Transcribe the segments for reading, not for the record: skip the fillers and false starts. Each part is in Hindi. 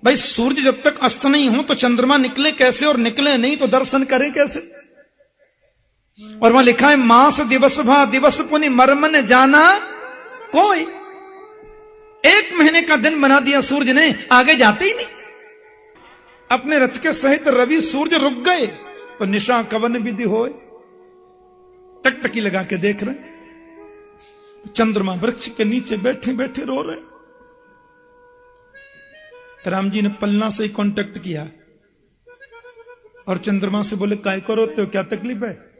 भाई सूर्य जब तक अस्त नहीं हो तो चंद्रमा निकले कैसे, और निकले नहीं तो दर्शन करें कैसे। और वहां लिखा है मास दिवस भा दिवस पुनि मर्मन जाना कोई। 1 महीने का दिन बना दिया सूर्य ने, आगे जाते ही नहीं। अपने रथ के सहित रवि सूर्य रुक गए तो निशा कवन विधि होए। टकटकी लगा के देख रहे, चंद्रमा वृक्ष के नीचे बैठे बैठे रो रहे। राम जी ने पलना से ही कांटेक्ट किया और चंद्रमा से बोले काय को रोते हो, क्या तकलीफ है।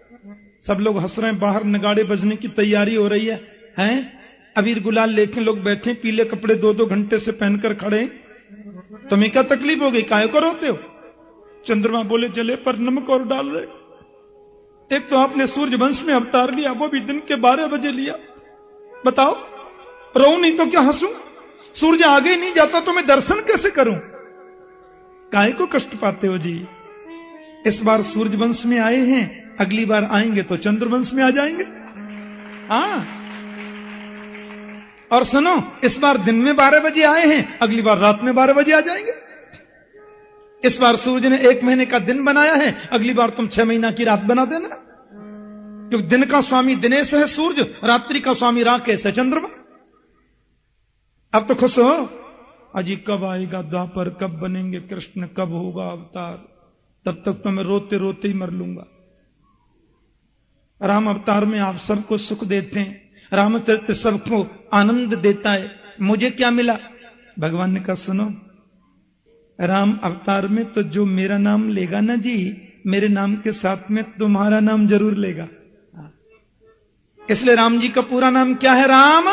सब लोग हंस रहे हैं, बाहर नगाड़े बजने की तैयारी हो रही है, हैं अबीर गुलाल लेके लोग बैठे, पीले कपड़े 2-2 घंटे से पहनकर खड़े, तुम्हें क्या तकलीफ हो गई, काय को रोते हो। चंद्रमा बोले जले पर नमक और डाल रहे। एक तो आपने सूर्य वंश में अवतार लिया, वो भी दिन के 12 बजे लिया, बताओ रो नहीं तो क्या हंसू। सूर्य आगे ही नहीं जाता तो मैं दर्शन कैसे करूं। काय को कष्ट पाते हो जी। इस बार सूर्य वंश में आए हैं, अगली बार आएंगे तो चंद्रवंश में आ जाएंगे। हाँ, और सुनो, इस बार दिन में 12 बजे आए हैं, अगली बार रात में 12 बजे आ जाएंगे। इस बार सूर्य ने 1 महीने का दिन बनाया है, अगली बार तुम 6 महीना की रात बना देना। क्योंकि दिन का स्वामी दिनेश है सूर्य, रात्रि का स्वामी राकेश है चंद्रमा। अब तो खुश हो, अजी कब आएगा द्वापर, कब बनेंगे कृष्ण, कब होगा अवतार। तब तक तो मैं रोते रोते ही मर लूंगा। राम अवतार में आप सबको सुख देते हैं, रामचरित्र सबको आनंद देता है, मुझे क्या मिला। भगवान ने कहा सुनो, राम अवतार में तो जो मेरा नाम लेगा ना जी, मेरे नाम के साथ में तुम्हारा नाम जरूर लेगा। इसलिए राम जी का पूरा नाम क्या है, राम।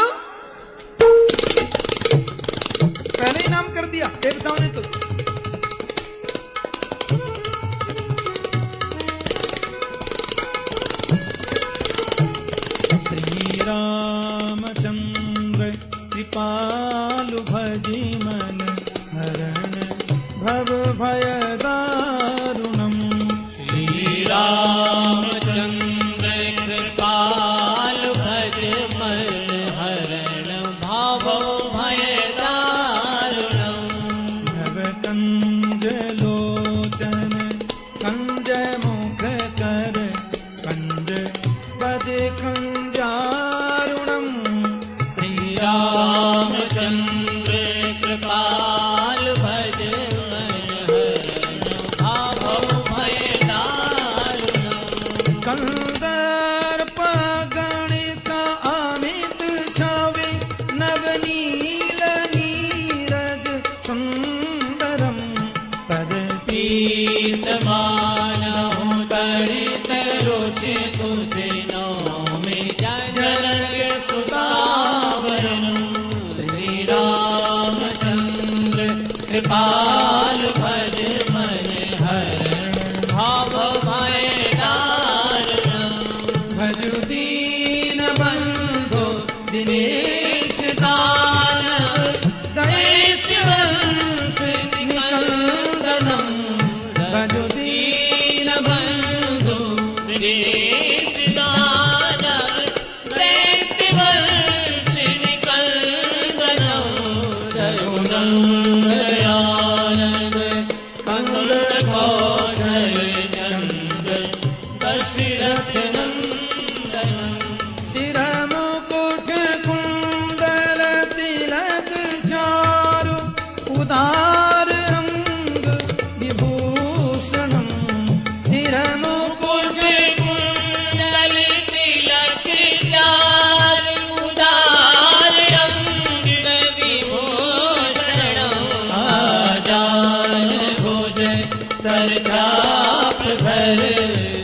पहले ही नाम कर दिया, ये बताओ नहीं तो। श्री रामचंद्र कृपालु भजी मन हरण भव भय दारुणम। श्री रामचंद्र कृपालु भज मन हरण भव भय दारुणम। भव कंज लोचन कंज मुख कर कंज पद कंजारुणम। श्री रामचंद्र कृपाल भज मन हरण भाव भय दारुणम। कंदर्प गणित अमित छवि नवनील नीरज सुंदरम। पद पीतमानहु तरित रुचि सुदिनों में जनक सुतावरम। श्री रामचंद्र कृपाल भज मन हरण भाव भय दारुणम। भजु दीन बंधु दिनेश दान दैत्य वंश निकंदनम। भजु दीन बंधु दिनेश दान दैत्य वंश निकंदनम। रघुनंदन आनंद कंद कौशल चंद्र दशरथ नंदनम। शिर मुकुट कुंडल तिलक चारु उदार रंग विभूषणम। शिर मुकुट कुंडल तिलक चारु उदार रंग विभूषणम। आजान भुज सरचाप धर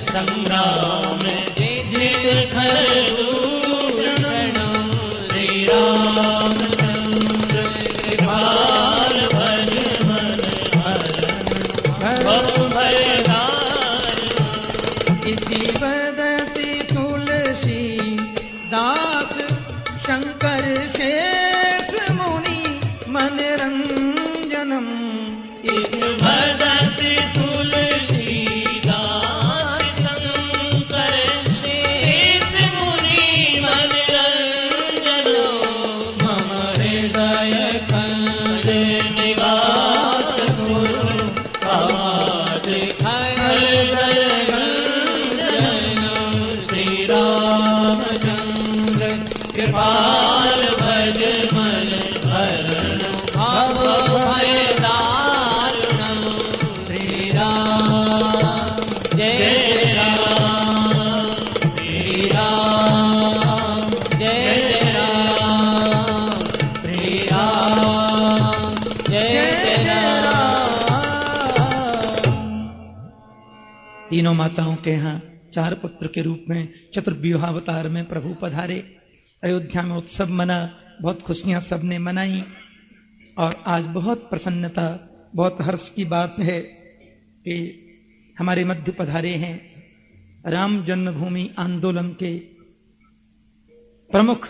संग्राम जित खरदूषणम। श्री रामचंद्र कृपाल भज मन हरण भव भय दारुणम। इति वदति तुलसी दास शंकर शेष मुनि मनरंजनम। इस भदति तुलसीदास शंकर शेष मुनि मनरंजनो। मम हृदय खंड निवास भव भय दारुणं श्री राम जय राम श्री राम जय राम श्री राम जय राम। तीनों माताओं के यहाँ 4 पुत्र के रूप में चतुर्व्यूहावतार में प्रभु पधारे। अयोध्या में उत्सव मना, बहुत खुशियां सबने मनाई और आज बहुत प्रसन्नता, बहुत हर्ष की बात है कि हमारे मध्य पधारे हैं राम जन्मभूमि आंदोलन के प्रमुख।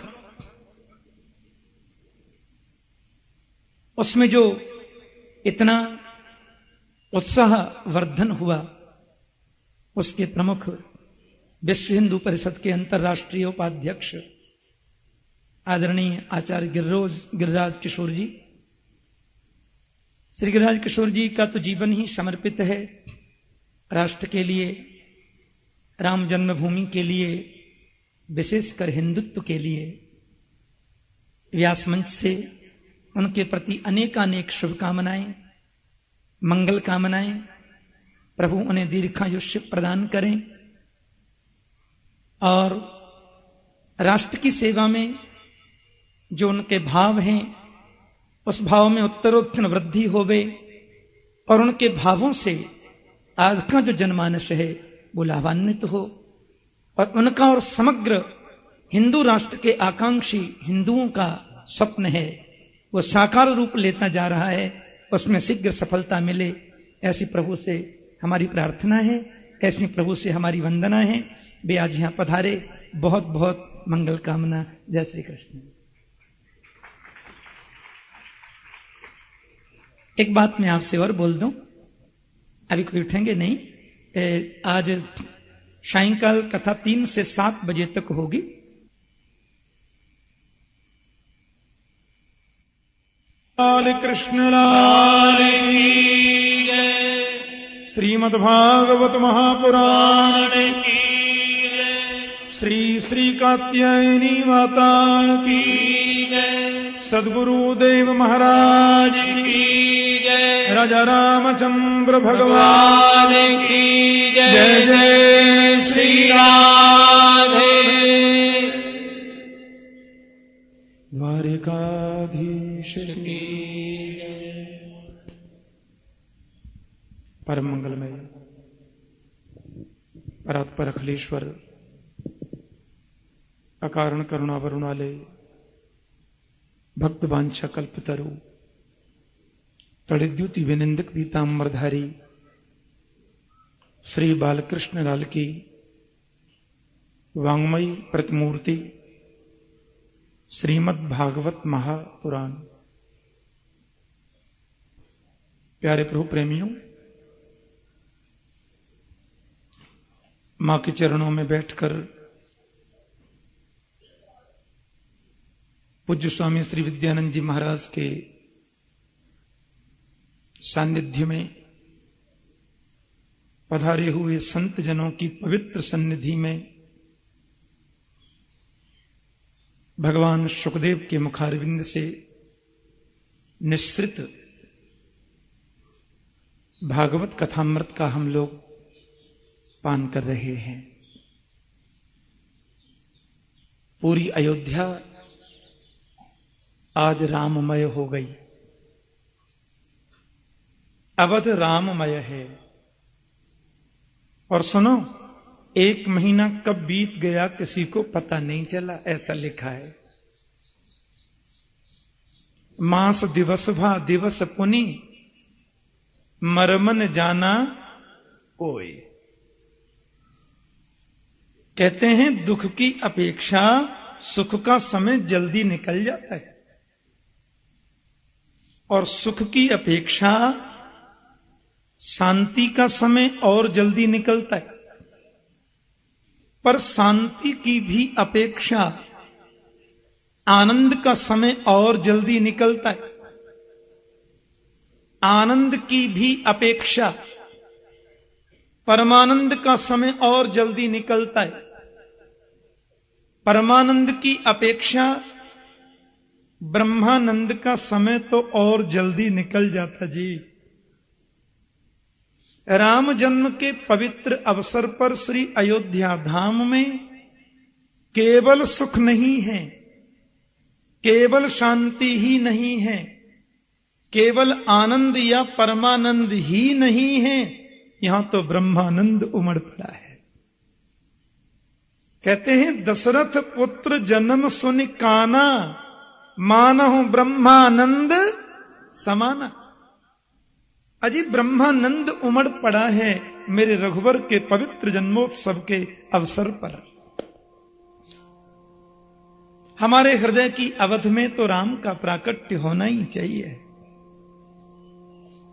उसमें जो इतना उत्साह वर्धन हुआ, उसके प्रमुख विश्व हिंदू परिषद के अंतर्राष्ट्रीय उपाध्यक्ष आदरणीय आचार्य गिरिराज किशोर जी। श्री गिरिराज किशोर जी का तो जीवन ही समर्पित है राष्ट्र के लिए, राम जन्मभूमि के लिए, विशेषकर हिंदुत्व के लिए। व्यास मंच से उनके प्रति अनेकानेक शुभकामनाएं, मंगल कामनाएं। प्रभु उन्हें दीर्घायुष्य प्रदान करें और राष्ट्र की सेवा में जो उनके भाव हैं, उस भाव में उत्तरोत्तर वृद्धि होवे और उनके भावों से आज का जो जनमानस है वो लाभान्वित हो और उनका और समग्र हिंदू राष्ट्र के आकांक्षी हिंदुओं का स्वप्न है वो साकार रूप लेता जा रहा है, उसमें शीघ्र सफलता मिले, ऐसी प्रभु से हमारी प्रार्थना है, ऐसी प्रभु से हमारी वंदना है। वे आज यहां पधारे, बहुत बहुत मंगल कामना। जय श्री कृष्ण। एक बात मैं आपसे और बोल दूं, अभी कोई उठेंगे नहीं। आज सायंकाल कथा 3 से 7 बजे तक होगी। लाल कृष्ण लाल की जय। श्रीमद्भागवत महापुराण की जय। श्री श्री कात्यायनी माता की जय। सद्गुरुदेव महाराज की जय। राजा रामचंद्र भगवान की जय। जय जय श्री राधे। द्वारिकाधीश की परम मंगलमय परात्पर अखिलेश्वर अकारण करुणा वरुणालय भक्त वांछा कल्पतरु तड़िद्युति विनिंदक पीतांबरधारी श्री बालकृष्ण लाल की वांग्मयी प्रतिमूर्ति श्रीमद् भागवत महापुराण। प्यारे प्रभु प्रेमियों, मां के चरणों में बैठकर पूज्य स्वामी श्री विद्यानंद जी महाराज के सानिध्य में पधारे हुए संत जनों की पवित्र सन्निधि में भगवान शुकदेव के मुखारविंद से निश्रित भागवत कथामृत का हम लोग पान कर रहे हैं। पूरी अयोध्या आज राममय हो गई, अवध राममय है। और सुनो, 1 महीना कब बीत गया किसी को पता नहीं चला, ऐसा लिखा है। मास दिवस भा दिवस पुनि मरमन जाना कोई। कहते हैं दुख की अपेक्षा सुख का समय जल्दी निकल जाता है और सुख की अपेक्षा शांति का समय और जल्दी निकलता है। पर शांति की भी अपेक्षा आनंद का समय और जल्दी निकलता है। आनंद की भी अपेक्षा परमानंद का समय और जल्दी निकलता है। परमानंद की अपेक्षा ब्रह्मानंद का समय तो और जल्दी निकल जाता जी। राम जन्म के पवित्र अवसर पर श्री अयोध्या धाम में केवल सुख नहीं है, केवल शांति ही नहीं है, केवल आनंद या परमानंद ही नहीं है, यहां तो ब्रह्मानंद उमड़ पड़ा है। कहते हैं दशरथ पुत्र जन्म सुनि काना, मानहु ब्रह्मानंद समाना। अजी ब्रह्मानंद उमड़ पड़ा है मेरे रघुवर के पवित्र जन्मोत्सव के अवसर पर। हमारे हृदय की अवध में तो राम का प्राकट्य होना ही चाहिए,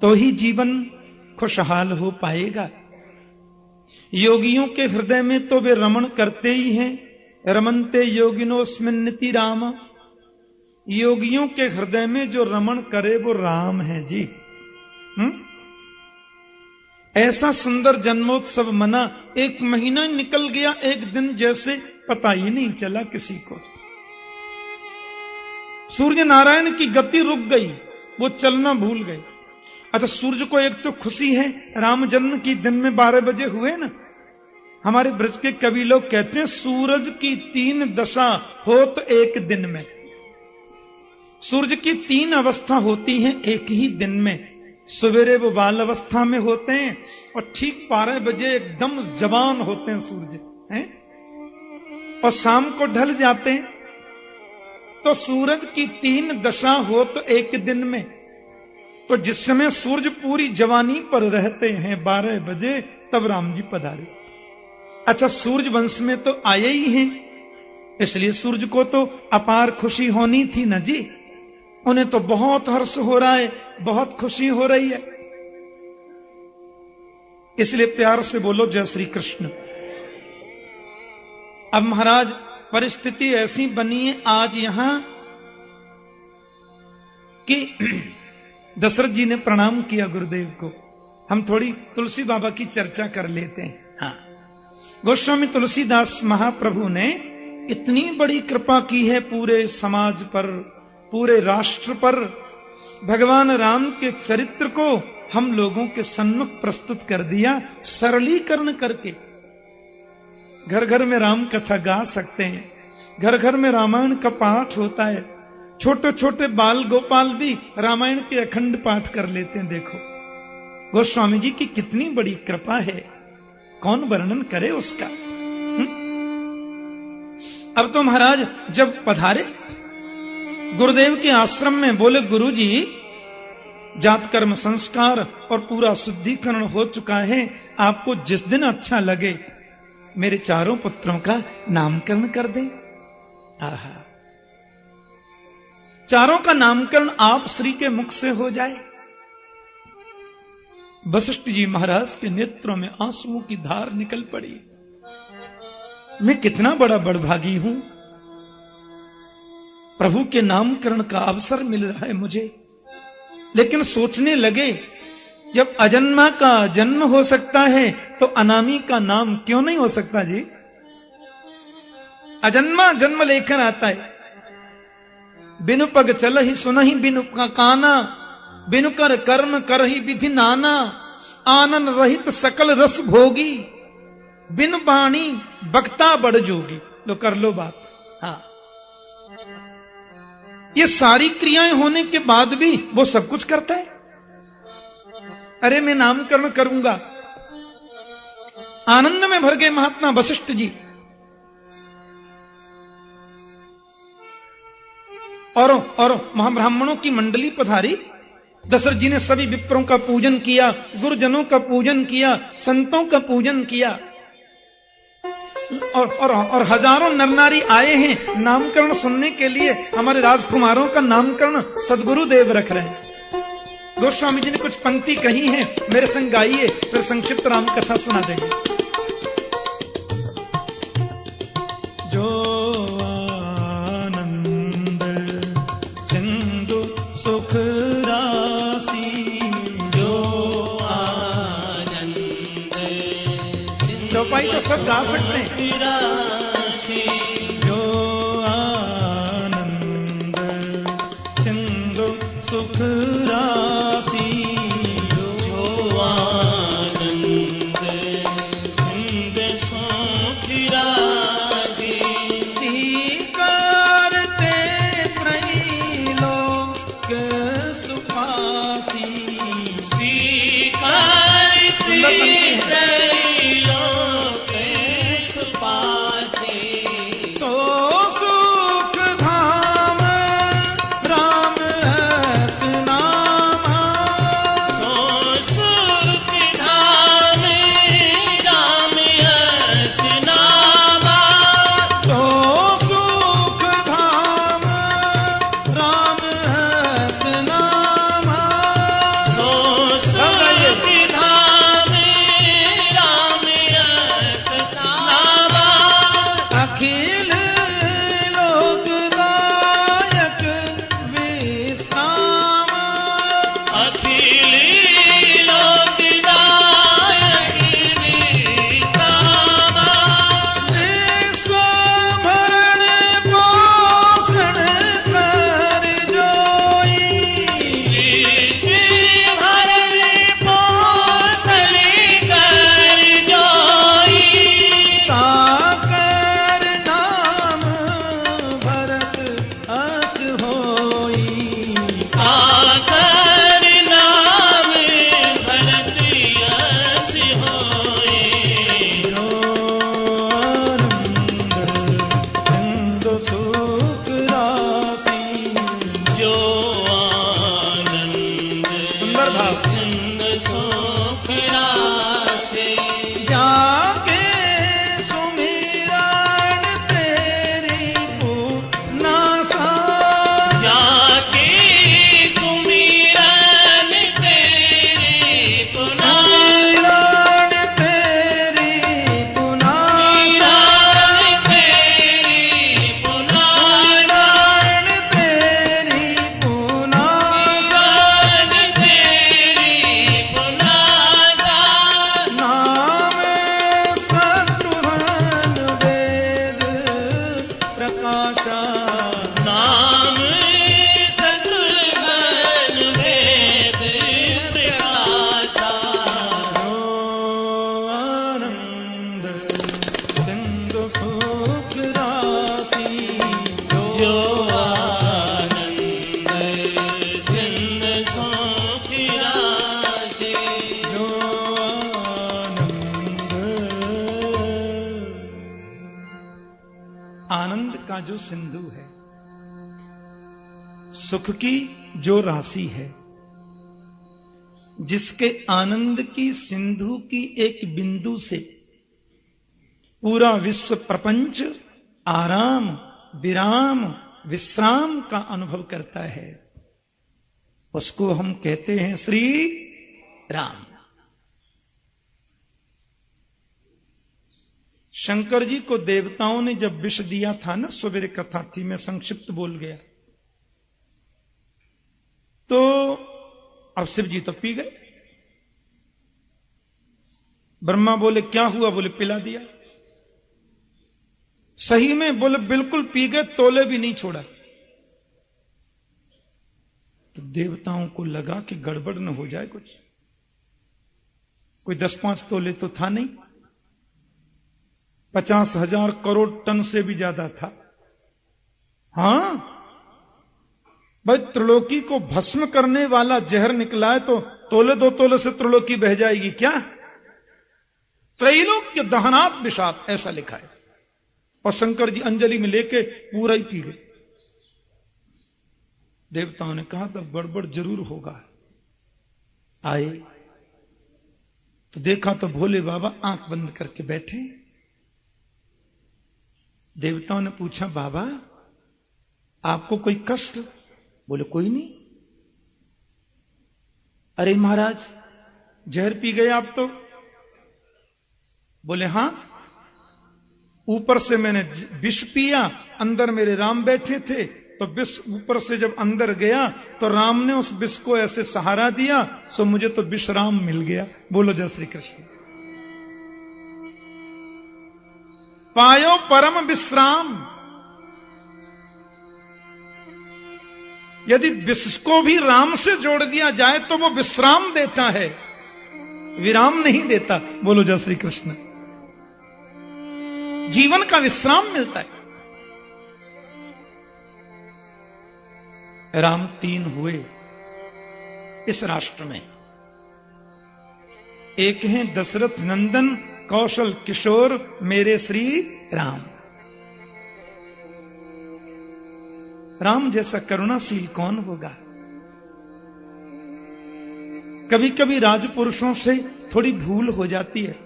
तो ही जीवन खुशहाल हो पाएगा। योगियों के हृदय में तो वे रमण करते ही हैं, रमन्ते योगिनोस्मिन्निति राम। योगियों के हृदय में जो रमण करे वो राम है जी। ऐसा सुंदर जन्मोत्सव मना, 1 महीना निकल गया, एक दिन जैसे पता ही नहीं चला किसी को। सूर्य नारायण की गति रुक गई, वो चलना भूल गए। अच्छा, सूर्य को एक तो खुशी है, राम जन्म की दिन में 12 बजे हुए ना। हमारे ब्रज के कवि लोग कहते हैं सूरज की 3 दशा हो तो एक दिन में। सूर्य की 3 अवस्था होती हैं एक ही दिन में। सवेरे वो बाल अवस्था में होते हैं और ठीक 12 बजे एकदम जवान होते हैं सूर्य हैं, और शाम को ढल जाते हैं। तो सूरज की 3 दशा हो तो एक दिन में। तो जिस समय सूर्य पूरी जवानी पर रहते हैं 12 बजे, तब राम जी पधारे। अच्छा, सूर्य वंश में तो आए ही हैं, इसलिए सूर्य को तो अपार खुशी होनी थी ना जी। उन्हें तो बहुत हर्ष हो रहा है, बहुत खुशी हो रही है। इसलिए प्यार से बोलो जय श्री कृष्ण। अब महाराज परिस्थिति ऐसी बनी है आज यहां कि दशरथ जी ने प्रणाम किया गुरुदेव को। हम थोड़ी तुलसी बाबा की चर्चा कर लेते हैं। हाँ, गोस्वामी तुलसीदास महाप्रभु ने इतनी बड़ी कृपा की है पूरे समाज पर, पूरे राष्ट्र पर। भगवान राम के चरित्र को हम लोगों के सम्मुख प्रस्तुत कर दिया सरलीकरण करके। घर घर में राम कथा गा सकते हैं, घर घर में रामायण का पाठ होता है। छोटे छोटे बाल गोपाल भी रामायण के अखंड पाठ कर लेते हैं। देखो गोस्वामी जी की कितनी बड़ी कृपा है, कौन वर्णन करे उसका। अब तो महाराज जब पधारे गुरुदेव के आश्रम में, बोले गुरुजी जात कर्म संस्कार और पूरा शुद्धिकरण हो चुका है, आपको जिस दिन अच्छा लगे मेरे 4 पुत्रों का नामकरण कर दें। आहा, 4 का नामकरण आप श्री के मुख से हो जाए। वशिष्ठ जी महाराज के नेत्रों में आंसुओं की धार निकल पड़ी। मैं कितना बड़ा बड़भागी हूं, प्रभु के नामकरण का अवसर मिल रहा है मुझे। लेकिन सोचने लगे जब अजन्मा का जन्म हो सकता है तो अनामी का नाम क्यों नहीं हो सकता जी। अजन्मा जन्म लेकर आता है। बिनु पग चल ही सुन ही बिनु काना, बिनु कर कर्म कर ही विधि नाना, आनन रहित सकल रस भोगी, बिनु बाणी बक्ता बड़ जोगी। लो कर लो बात। हाँ, ये सारी क्रियाएं होने के बाद भी वो सब कुछ करता है। अरे मैं नामकरण करूंगा। आनंद में भर गए महात्मा वशिष्ठ जी। और महाब्राह्मणों की मंडली पधारी। दशरथ जी ने सभी विप्रों का पूजन किया, गुरुजनों का पूजन किया, संतों का पूजन किया। और हजारों नर नारी आए हैं नामकरण सुनने के लिए। हमारे राजकुमारों का नामकरण सद्गुरुदेव रख रहे हैं। गोस्वामी जी ने कुछ पंक्ति कही है, मेरे संग गाइए, फिर संक्षिप्त राम कथा सुना देंगे। जो आनंद सिंधु सुख राशि, जो आनंद चौपाई तो सब गा सकते हैं। राशि, जो आनंद राधा सिंध सुख राशि जाके सुमिरन तेरी पूनासा जाके सुमिरन तेरी पुनासा सुमिरन तेरी पूनासा तेरी पुनासा सुमिरन तेरी पूनासा तेरी पुनासा नाम शत्रुघ्न वेद प्रकाशा नाम शत्रुघ्न वेद प्रकाशा जो आनंद सिंधु सुख राशि जो आनंद सिंध सुख राशि जो आनंद का जो सिंधु है, सुख की जो राशि है, जिसके आनंद की सिंधु की एक बिंदु से पूरा विश्व प्रपंच आराम विराम विश्राम का अनुभव करता है, उसको हम कहते हैं श्री राम। शंकर जी को देवताओं ने जब विष दिया था ना, सवेरे कथा थी, मैं संक्षिप्त बोल गया, तो अब शिव जी तो पी गए। ब्रह्मा बोले क्या हुआ? बोले पिला दिया। सही में? बोले बिल्कुल पी गए, तोले भी नहीं छोड़ा। तो देवताओं को लगा कि गड़बड़ न हो जाए कुछ, कोई 10-5 तोले तो था नहीं, 50,000 करोड़ टन से भी ज्यादा था। हां भाई, त्रिलोकी को भस्म करने वाला जहर निकला है तो तोले 2 तोले से त्रिलोकी बह जाएगी क्या? त्रैलोक्य दहनात् विषात्, ऐसा लिखा है। और शंकर जी अंजलि में लेके पूरा ही पी गए। देवताओं ने कहा तब गड़बड़ जरूर होगा। आए तो देखा तो भोले बाबा आंख बंद करके बैठे। देवताओं ने पूछा बाबा आपको कोई कष्ट? बोले कोई नहीं। अरे महाराज जहर पी गए आप तो? बोले हां, ऊपर से मैंने विष पिया, अंदर मेरे राम बैठे थे, तो विष ऊपर से जब अंदर गया तो राम ने उस विष को ऐसे सहारा दिया, सो मुझे तो विश्राम मिल गया। बोलो जय श्री कृष्ण। पायो परम विश्राम। यदि विष को भी राम से जोड़ दिया जाए तो वो विश्राम देता है, विराम नहीं देता। बोलो जय श्री कृष्ण। जीवन का विश्राम मिलता है। राम 3 हुए इस राष्ट्र में। एक हैं दशरथ नंदन कौशल किशोर मेरे श्री राम। राम जैसा करुणाशील कौन होगा? कभी कभी राजपुरुषों से थोड़ी भूल हो जाती है।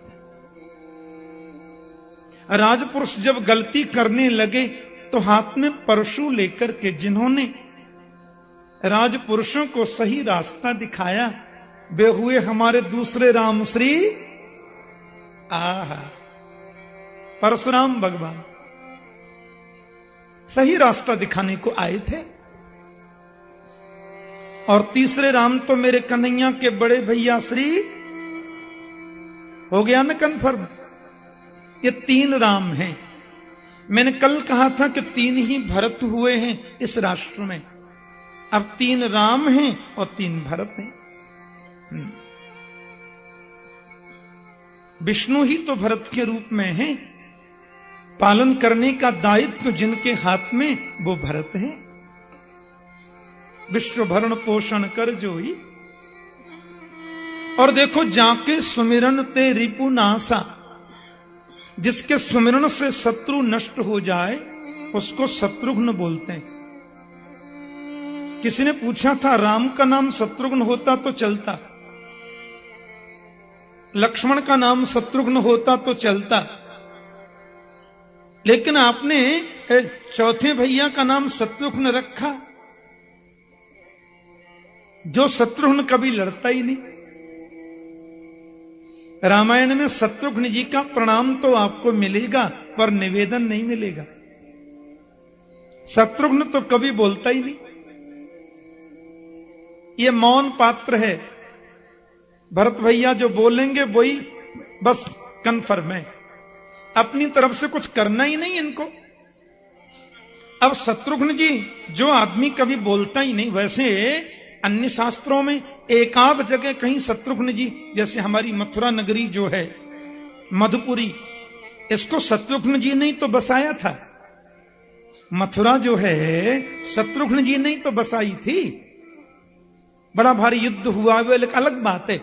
राजपुरुष जब गलती करने लगे तो हाथ में परशु लेकर के जिन्होंने राजपुरुषों को सही रास्ता दिखाया, वे हुए हमारे दूसरे राम श्री परशुराम भगवान। सही रास्ता दिखाने को आए थे। और तीसरे राम तो मेरे कन्हैया के बड़े भैया श्री, हो गया ना कन्फर्म? ये 3 राम हैं। मैंने कल कहा था कि 3 ही भरत हुए हैं इस राष्ट्र में। अब 3 राम हैं और 3 भरत हैं। विष्णु ही तो भरत के रूप में हैं। पालन करने का दायित्व जिनके हाथ में वो भरत हैं। विश्व भरण पोषण कर जोई। और देखो जाके सुमिरन ते रिपु नासा, जिसके सुमिरन से शत्रु नष्ट हो जाए उसको शत्रुघ्न बोलते हैं। किसी ने पूछा था राम का नाम शत्रुघ्न होता तो चलता, लक्ष्मण का नाम शत्रुघ्न होता तो चलता, लेकिन आपने चौथे भैया का नाम शत्रुघ्न रखा, जो शत्रुघ्न कभी लड़ता ही नहीं। रामायण में शत्रुघ्न जी का प्रणाम तो आपको मिलेगा पर निवेदन नहीं मिलेगा। शत्रुघ्न तो कभी बोलता ही नहीं, ये मौन पात्र है। भरत भैया जो बोलेंगे वही बस कन्फर्म है, अपनी तरफ से कुछ करना ही नहीं इनको। अब शत्रुघ्न जी जो आदमी कभी बोलता ही नहीं, वैसे अन्य शास्त्रों में एक आध जगह कहीं शत्रुघ्न जी, जैसे हमारी मथुरा नगरी जो है मधुपुरी, इसको शत्रुघ्न जी ने तो बसाया था। मथुरा जो है शत्रुघ्न जी ने तो बसाई थी। बड़ा भारी युद्ध हुआ वो एक अलग बात है,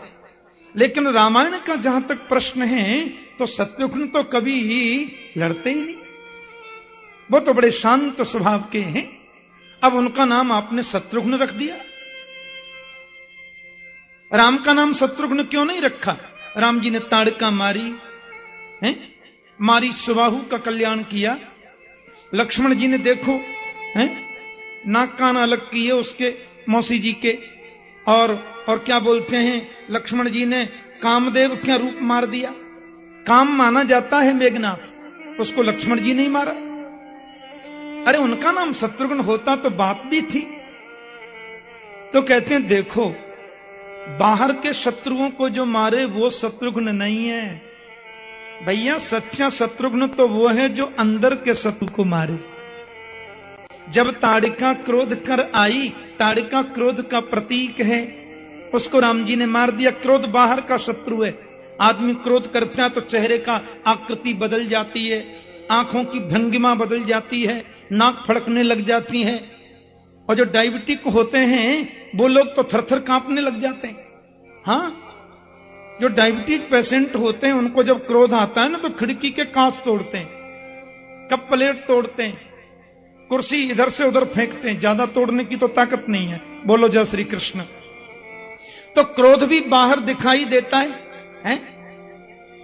लेकिन रामायण का जहां तक प्रश्न है तो शत्रुघ्न तो कभी लड़ते ही नहीं, वो तो बड़े शांत स्वभाव के हैं। अब उनका नाम आपने शत्रुघ्न रख दिया। राम का नाम शत्रुघ्न क्यों नहीं रखा? राम जी ने ताड़का मारी हैं, मारी सुबाहु का कल्याण किया। लक्ष्मण जी ने देखो हैं नाक कान अलग किए उसके मौसी जी के, और क्या बोलते हैं, लक्ष्मण जी ने कामदेव का रूप मार दिया। काम माना जाता है मेघनाथ, उसको लक्ष्मण जी नहीं मारा। अरे उनका नाम शत्रुघ्न होता तो बात भी थी। तो कहते हैं देखो, बाहर के शत्रुओं को जो मारे वो शत्रुघ्न नहीं है भैया, सच्चा शत्रुघ्न तो वो है जो अंदर के शत्रु को मारे। जब ताड़िका क्रोध कर आई, ताड़िका क्रोध का प्रतीक है, उसको राम जी ने मार दिया। क्रोध बाहर का शत्रु है। आदमी क्रोध करता है तो चेहरे का आकृति बदल जाती है, आंखों की भंगिमा बदल जाती है, नाक फड़कने लग जाती है, और जो डायबिटिक होते हैं वो लोग तो थरथर कांपने लग जाते हैं। हाँ, जो डायबिटिक पेशेंट होते हैं उनको जब क्रोध आता है ना तो खिड़की के कांच तोड़ते हैं, कप प्लेट तोड़ते हैं, कुर्सी इधर से उधर फेंकते हैं। ज्यादा तोड़ने की तो ताकत नहीं है। बोलो जय श्री कृष्ण। तो क्रोध भी बाहर दिखाई देता है?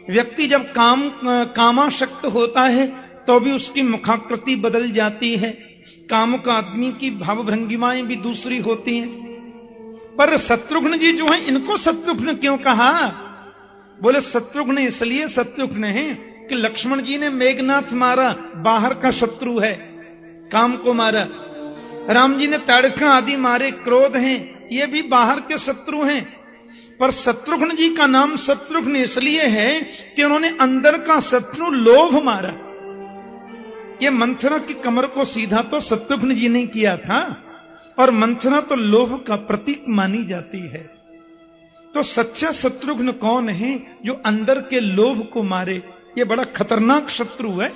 व्यक्ति जब कामाशक्त होता है तो भी उसकी मुखाकृति बदल जाती है। कामुक आदमी की भाव भंगिमाएं भी दूसरी होती हैं। पर शत्रुघ्न जी जो हैं, इनको शत्रुघ्न क्यों कहा? बोले शत्रुघ्न इसलिए शत्रुघ्न है कि लक्ष्मण जी ने मेघनाथ मारा, बाहर का शत्रु है, काम को मारा। राम जी ने ताड़का आदि मारे, क्रोध हैं, ये भी बाहर के शत्रु हैं। पर शत्रुघ्न जी का नाम शत्रुघ्न इसलिए है कि उन्होंने अंदर का शत्रु लोभ मारा। ये मंथरा की कमर को सीधा तो शत्रुघ्न जी ने किया था, और मंथरा तो लोभ का प्रतीक मानी जाती है। तो सच्चा शत्रुघ्न कौन है? जो अंदर के लोभ को मारे। ये बड़ा खतरनाक शत्रु है।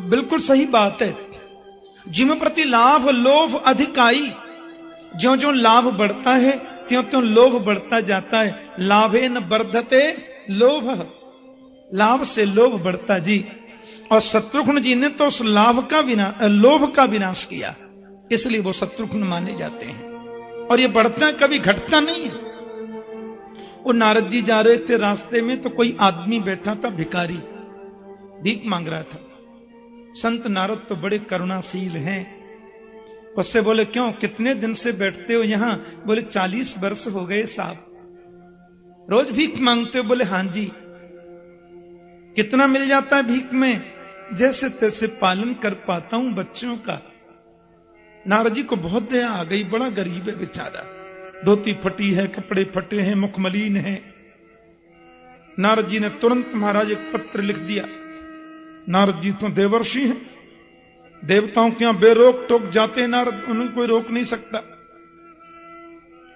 बिल्कुल सही बात है। जिम प्रति लाभ लोभ अधिकाई, ज्यों ज्यों लाभ बढ़ता है त्यों त्यों लोभ बढ़ता जाता है। लाभे न वर्धते लोभ, लाभ से लोभ बढ़ता जी। और शत्रुघ्न जी ने तो उस लोभ का विनाश किया, इसलिए वो शत्रुघ्न माने जाते हैं। और ये बढ़ता कभी घटता नहीं है। वो नारद जी जा रहे थे, रास्ते में तो कोई आदमी बैठा था, भिखारी, भीख मांग रहा था। संत नारद तो बड़े करुणाशील हैं। उससे बोले क्यों, कितने दिन से बैठते हो यहां? बोले 40 वर्ष हो गए साहब। रोज भीख मांगते हो? बोले हां जी। कितना मिल जाता है भीख में? जैसे तैसे पालन कर पाता हूं बच्चों का। नारद जी को बहुत दया आ गई, बड़ा गरीब है बेचारा, धोती फटी है, कपड़े फटे हैं, मुख मलिन है। नारद जी ने तुरंत महाराज एक पत्र लिख दिया। नारद जी तो देवर्षि हैं, देवताओं के यहां बेरोक टोक जाते हैं नारद, उन्हें कोई रोक नहीं सकता।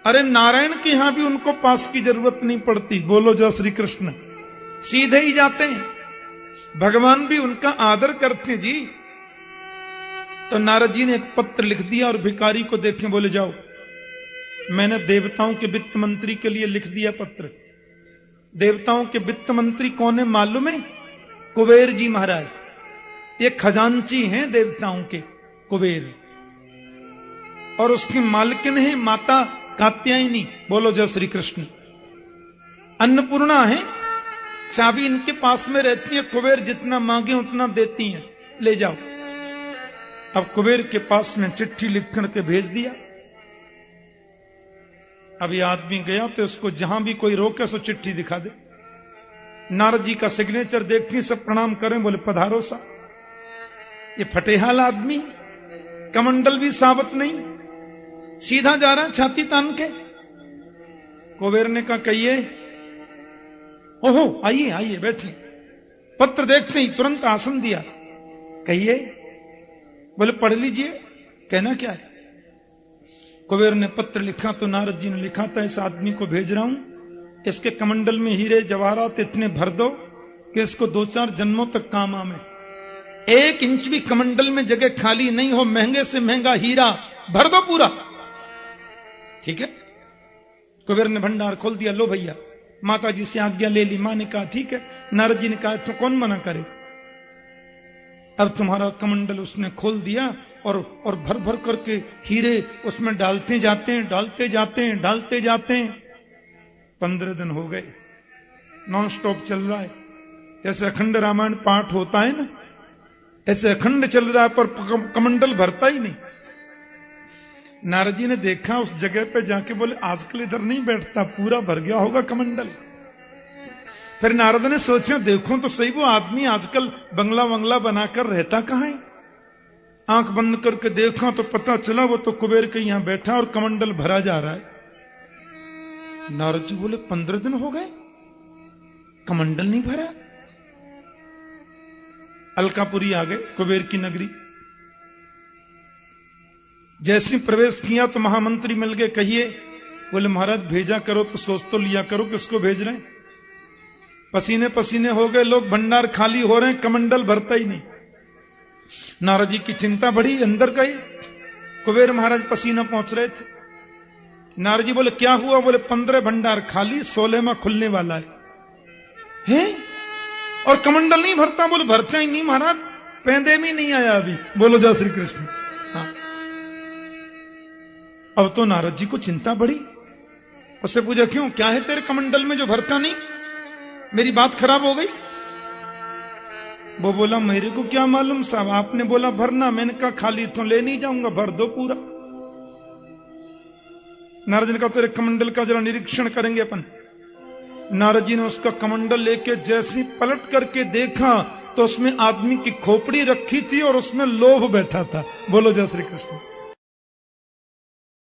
अरे नारायण के यहां भी उनको पास की जरूरत नहीं पड़ती। बोलो जय श्री कृष्ण। सीधे ही जाते हैं, भगवान भी उनका आदर करते जी। तो नारद जी ने एक पत्र लिख दिया और भिखारी को देखे, बोले जाओ, मैंने देवताओं के वित्त मंत्री के लिए लिख दिया पत्र। देवताओं के वित्त मंत्री कौन है मालूम है? कुबेर जी महाराज। ये खजांची हैं देवताओं के, कुबेर। और उसकी मालकिन है माता कात्यायनी। बोलो जय श्री कृष्ण। अन्नपूर्णा है, चाबी इनके पास में रहती है। कुबेर जितना मांगे उतना देती हैं, ले जाओ। अब कुबेर के पास में चिट्ठी लिख करके भेज दिया। अब ये आदमी गया तो उसको जहां भी कोई रोके सो चिट्ठी दिखा दे। नारद जी का सिग्नेचर देखती सब प्रणाम करें, बोले पधारो सा। ये फटेहाल आदमी, कमंडल भी साबत नहीं, सीधा जा रहा छाती तान के। कुबेर ने कहा कहिए। ओहो आइए आइए बैठिए। पत्र देखते ही तुरंत आसन दिया। कहिए। बोले पढ़ लीजिए, कहना क्या है। कुबेर ने पत्र लिखा तो नारद जी ने लिखा था इस आदमी को भेज रहा हूं, इसके कमंडल में हीरे जवाहरात इतने भर दो कि इसको 2-4 जन्मों तक काम आवे। 1 इंच भी कमंडल में जगह खाली नहीं हो, महंगे से महंगा हीरा भर दो पूरा। ठीक है। कुबेर ने भंडार खोल दिया। लो भैया, माता जी से आज्ञा ले ली। मां ने कहा ठीक है। नारद जी ने कहा तो कौन मना करे। अब तुम्हारा कमंडल उसने खोल दिया और भर भर करके हीरे उसमें डालते जाते हैं, डालते जाते हैं, डालते जाते हैं। 15 दिन हो गए, नॉन स्टॉप चल रहा है। जैसे अखंड रामायण पाठ होता है ना, ऐसे अखंड चल रहा है, पर कमंडल भरता ही नहीं। नारद जी ने देखा उस जगह पे जाके, बोले आजकल इधर नहीं बैठता, पूरा भर गया होगा कमंडल। फिर नारद ने सोचा देखो तो सही, वो आदमी आजकल बंगला वंगला बनाकर रहता कहां है। आंख बंद करके देखा तो पता चला वो तो कुबेर के यहां बैठा और कमंडल भरा जा रहा है। नारद जी बोले 15 दिन हो गए, कमंडल नहीं भरा। अलकापुरी आ गए, कुबेर की नगरी। जैसे प्रवेश किया तो महामंत्री मिल गए। कहिए। बोले महाराज भेजा करो तो सोच तो लिया करो किसको भेज रहे हैं। पसीने पसीने हो गए लोग, भंडार खाली हो रहे हैं, कमंडल भरता ही नहीं। नारद जी की चिंता बढ़ी, अंदर गए। कुबेर महाराज पसीना पहुंच रहे थे। नारद जी बोले क्या हुआ। बोले 15 भंडार खाली, 16वां खुलने वाला है। और कमंडल नहीं भरता। बोले भरता ही नहीं महाराज, पैंदे में नहीं आया अभी। बोलो जय श्री कृष्ण। हाँ। अब तो नारद जी को चिंता बढ़ी। उससे पूछा क्यों, क्या है तेरे कमंडल में जो भरता नहीं, मेरी बात खराब हो गई। वो बोला मेरे को क्या मालूम साहब, आपने बोला भरना, मैंने कहा खाली तो ले नहीं जाऊंगा, भर दो पूरा। नारद जी ने कहा तेरे कमंडल का जरा निरीक्षण करेंगे अपन। नारद जी ने उसका कमंडल लेके जैसी पलट करके देखा तो उसमें आदमी की खोपड़ी रखी थी और उसमें लोभ बैठा था। बोलो जय श्री कृष्ण।